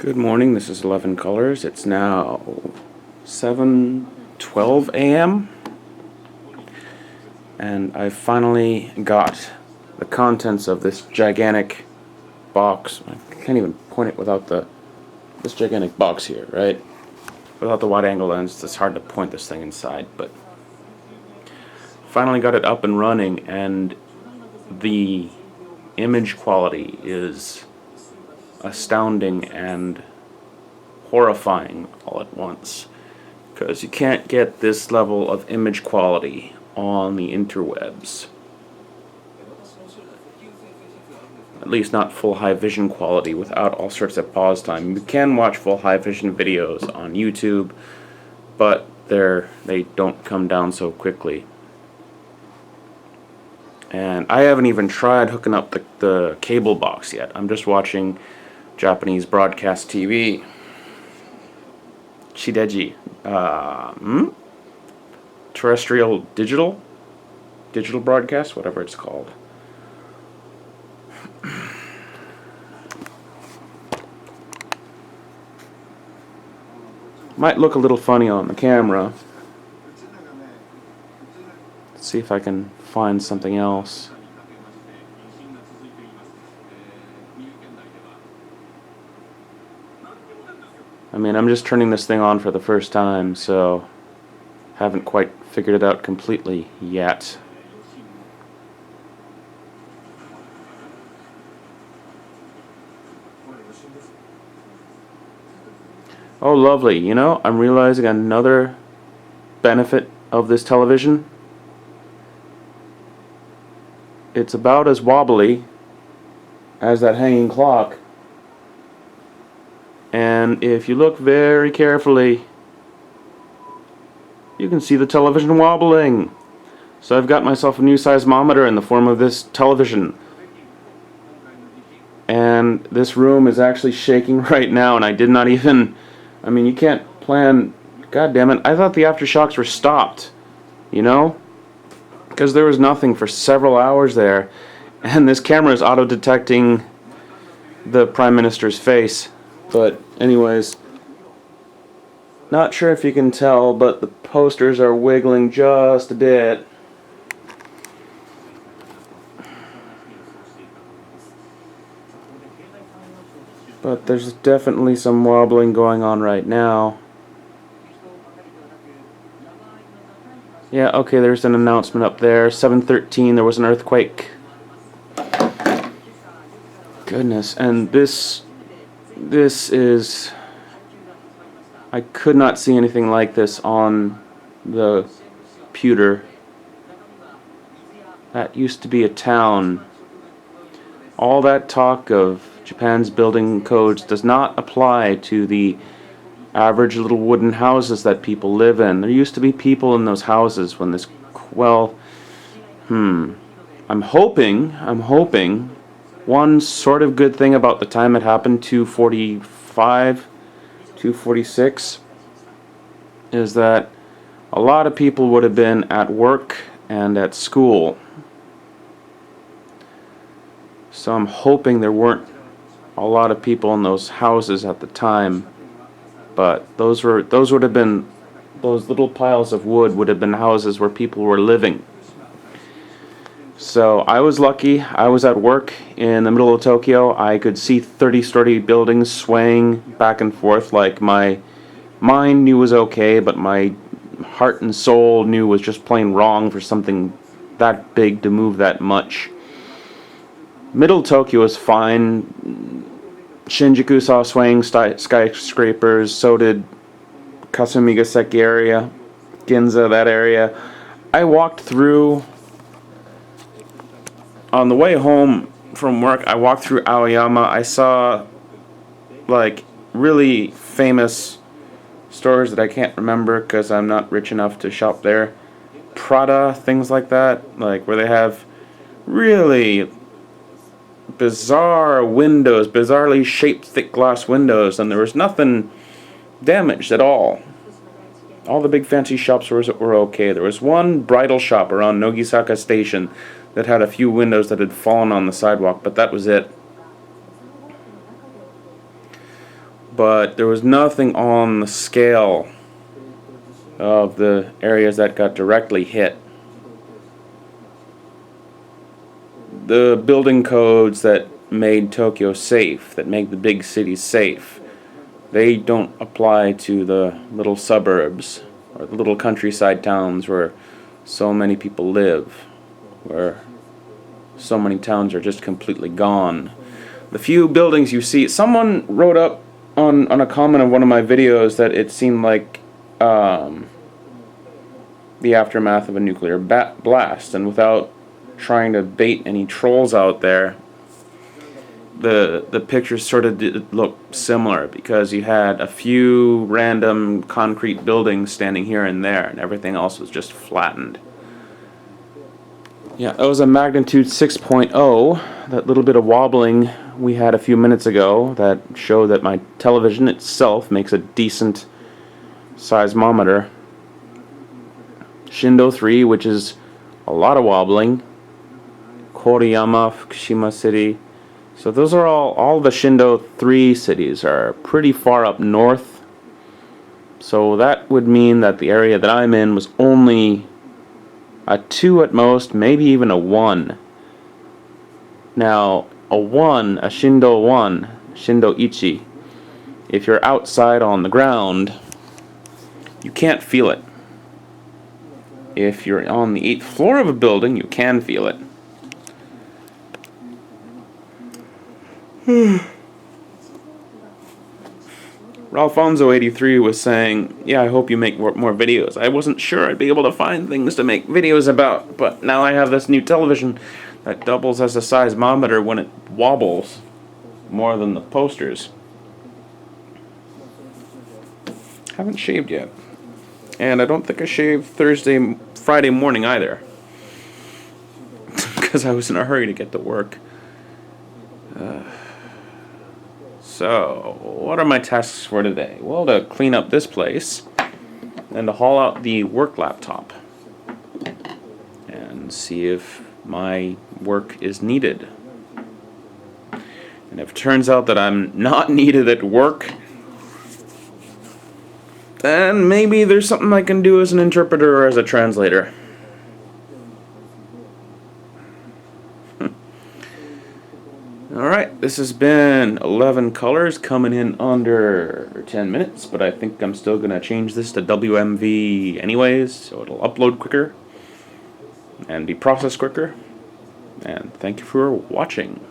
Good morning, this is 11 Colors. It's now 7:12 a.m. and I finally got the contents of this gigantic box. I can't even point it without this gigantic box here, right? Without the wide angle lens, it's hard to point this thing inside, but finally got it up and running, and the image quality is astounding and horrifying all at once, because you can't get this level of image quality on the interwebs, at least not full high vision quality without all sorts of pause time. You can watch full high vision videos on YouTube, but they don't come down so quickly. And I haven't even tried hooking up the cable box yet. I'm just watching Japanese broadcast TV. Shideji. Terrestrial digital broadcast, whatever it's called. Might look a little funny on the camera. Let's see if I can find something else. I mean, I'm just turning this thing on for the first time, so haven't quite figured it out completely yet. Oh, lovely. You know, I'm realizing another benefit of this television. It's about as wobbly as that hanging clock. And if you look very carefully, you can see the television wobbling. So I've got myself a new seismometer in the form of this television. And this room is actually shaking right now, and I did not even... I mean, you can't plan... God damn it, I thought the aftershocks were stopped, you know? Because there was nothing for several hours there. And this camera is auto-detecting the Prime Minister's face. But anyways, not sure if you can tell, but the posters are wiggling just a bit. But there's definitely some wobbling going on right now. Yeah, okay, there's an announcement up there. 7:13, there was an earthquake. Goodness, and this is... I could not see anything like this on the computer. That used to be a town. All that talk of Japan's building codes does not apply to the average little wooden houses that people live in. There used to be people in those houses when this... Well, I'm hoping one sort of good thing about the time it happened, 245, 246, is that a lot of people would have been at work and at school. So I'm hoping there weren't a lot of people in those houses at the time, but those would have been, those little piles of wood would have been houses where people were living. So I was lucky. I was at work in the middle of Tokyo. I could see 30-story buildings swaying back and forth like my mind knew was okay, but my heart and soul knew was just plain wrong for something that big to move that much. Middle Tokyo is fine. Shinjuku saw swaying skyscrapers, so did Kasumigaseki area, Ginza, that area. I walked through... On the way home from work, I walked through Aoyama. I saw, like, really famous stores that I can't remember because I'm not rich enough to shop there. Prada, things like that, like where they have really bizarre windows, bizarrely shaped thick glass windows, and there was nothing damaged at all. All the big fancy shops were okay. There was one bridal shop around Nogisaka Station that had a few windows that had fallen on the sidewalk, but that was it. but there was nothing on the scale of the areas that got directly hit. The building codes that made Tokyo safe, that make the big cities safe, they don't apply to the little suburbs or the little countryside towns where so many people live, where so many towns are just completely gone. The few buildings you see, someone wrote up on a comment of one of my videos that it seemed like the aftermath of a nuclear blast, and without trying to bait any trolls out there, the pictures sort of did look similar, because you had a few random concrete buildings standing here and there, and everything else was just flattened. Yeah, that was a magnitude 6.0. That little bit of wobbling we had a few minutes ago that showed that my television itself makes a decent seismometer. Shindo 3, which is a lot of wobbling. Koriyama, Fukushima City. So those are all the Shindo 3 cities are pretty far up north. So that would mean that the area that I'm in was only a 2 at most, maybe even a 1. Now, a 1, a Shindo 1, Shindo Ichi, if you're outside on the ground, you can't feel it. If you're on the 8th floor of a building, you can feel it. Ralfonso83 was saying, yeah, I hope you make more videos. I wasn't sure I'd be able to find things to make videos about, but now I have this new television that doubles as a seismometer when it wobbles more than the posters. Haven't shaved yet. And I don't think I shaved Friday morning either. Because I was in a hurry to get to work. So, what are my tasks for today? Well, to clean up this place, and to haul out the work laptop, and see if my work is needed. And if it turns out that I'm not needed at work, then maybe there's something I can do as an interpreter or as a translator. Alright, this has been 11 colors coming in under 10 minutes, but I think I'm still going to change this to WMV anyways, so it'll upload quicker and be processed quicker. And thank you for watching.